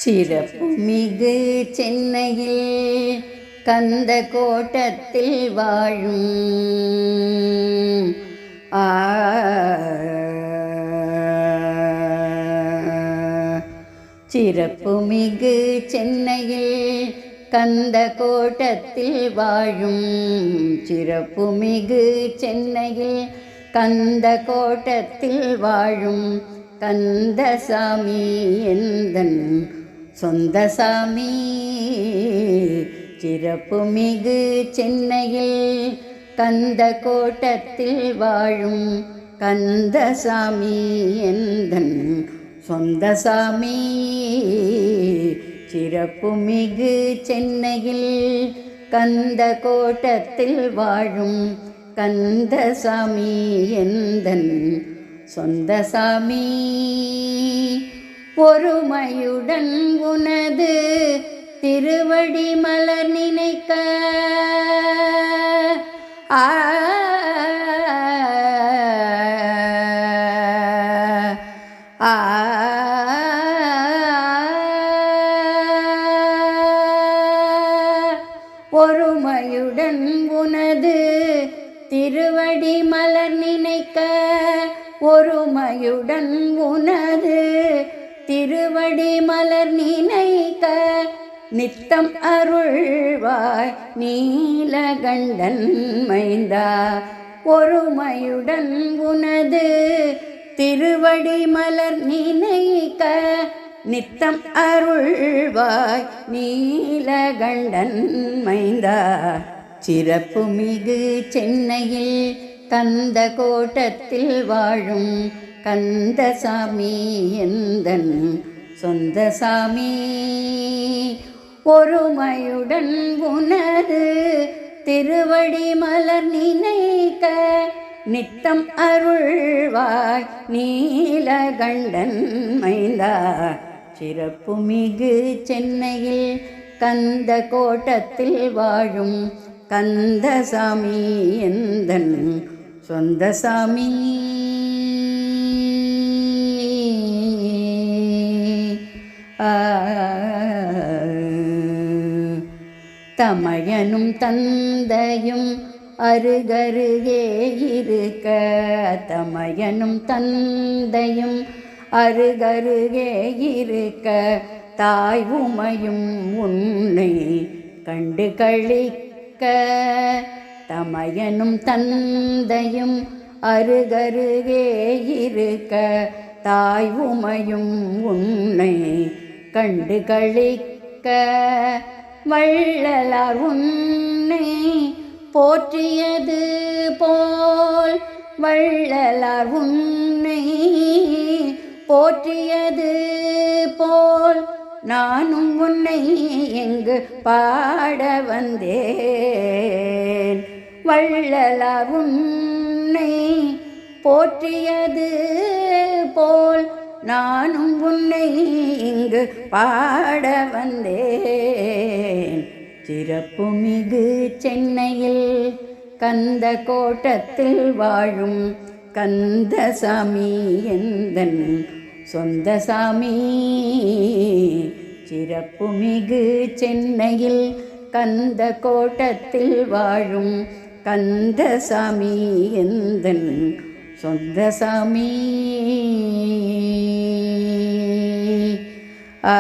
சிறப்புமிகு சென்னையில் கந்த கோட்டத்தில் வாழும் சிறப்புமிகு சென்னையில் கந்த கோட்டத்தில் வாழும் சிறப்புமிகு சென்னையில் கந்த கோட்டத்தில் வாழும் கந்தசாமி எந்தன் சொந்த சாமி. சிறப்புமிகு சென்னையில் கந்த கோட்டத்தில் வாழும் கந்தசாமி எந்தன் சொந்த சாமி. சிறப்புமிகு சென்னையில் கந்த கோட்டத்தில் வாழும் கந்தசாமி எந்தன் சொந்த சாமி. பொறுமையுடன் உனது திருவடி மலர் நினைக்க பொறுமையுடன் உனது திருவடி மலர் நினைக்க ஒருமையுடன் உனது திருவடி மலர் நினைக்க நித்தம் அருள்வாய் நீலகண்டன் மைந்தா. ஒருமையுடன் உனது திருவடி மலர் நினைக்க நித்தம் அருள்வாய் நீலகண்டன் மைந்தா. சிறப்புமிகு சென்னையில் கந்த கோட்டத்தில் வாழும் கந்தசாமி எந்தன் சொந்த சாமி. ஒருமையுடன் உனது திருவடி மலர் நினைக்க நித்தம் அருள்வாய் நீலகண்டன் மைந்தா. சிறப்புமிகு சென்னையில் கந்த கோட்டத்தில் வாழும் கந்தசாமி எந்தன் சொந்த சாமி. தமையனும் தந்தையும் அருகருகே இருக்க தமையனும் தந்தையும் அருகருகே இருக்க தாய் உமையும் உன்னை கண்டு களிக்க. தமையனும் தந்தையும் அருகருகே இருக்க தாய் உமையும் உன்னை கண்டு களிக்க. வள்ளலார் உன்னை போற்றியது போல் வள்ளலார் உன்னை போற்றியது போல் நானும் உன்னை எங்கு பாட வந்தேன். வள்ளலார் உன்னை போற்றியது போல் நானும் உன்னை இங்கு பாட வந்தேன். சிறப்புமிகு சென்னையில் கந்த கோட்டத்தில் வாழும் கந்தசாமி எந்தன் சொந்த சாமி. சிறப்புமிகு சென்னையில் கந்த கோட்டத்தில் வாழும் கந்தசாமி எந்தன் சொந்த சாமி. ஆ